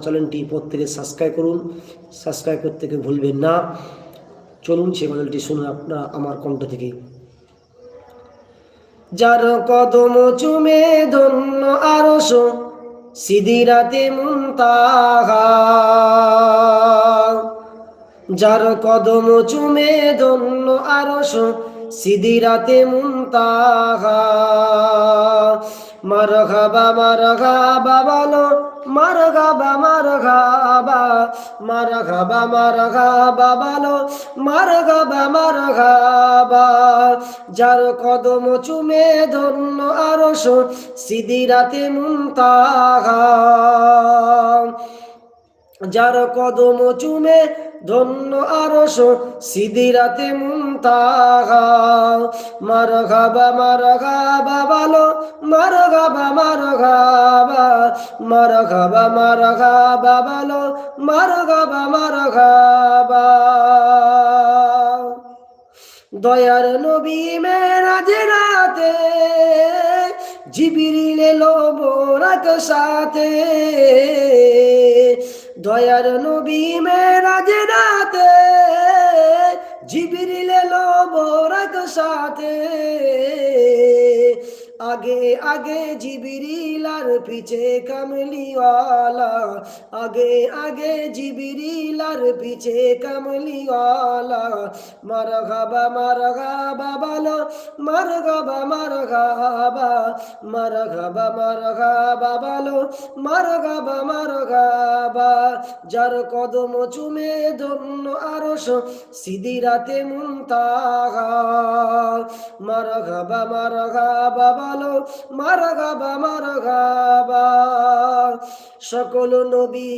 চ্যানেলটি প্রত্যেকে সাবস্ক্রাইব করুন, সাবস্ক্রাইব করতে ভুলবেন না। চলুন সে গজলটি শুনুন আপনারা আমার কণ্ঠ থেকে। যার কদম চুমে ধন্য আরশ সিদিরাতে মুনতাহা, যার কদম চুমে ধন্য আরশ সিদিরাতে মুনতাহা। মারহাবা মারহাবা বলো, মারহাবা মারহাবা, মারহাবা মারহাবা বলো, মারহাবা মারহাবা। যার কদম চুমে ধন্য আরশ সিদিরাতে মুনতাহা, যার কদম চুমে ধন্য আরশ সিদিরাতে মুনতাহা। মারহাবা মারহাবা বলো, মারহাবা মারহাবা, মারহাবা মারহাবা বলো, মারহাবা মারহাবা। দয়ার নবী মেরাজে রাতে জিবরিল এলো বোরাক সাথে, দয়ার নবী মেরাজে রাতে জিবরিল এলো বোরাক সাথে। আগে আগে জিবরিল আর পিছে কামলিওয়ালা, আগে আগে জিবরিল আর পিছে কামলিওয়ালা। মারহাবা মারহাবা বলো, মারহাবা মারহাবা, মারহাবা মারহাবা বলো, মারহাবা মারহাবা। যার কদম চুমে ধন্য আরশ সিদিরাতে মুনতাহা। মারহাবা মারহাবা বলো, মারহাবা মারহাবা। সকল নবী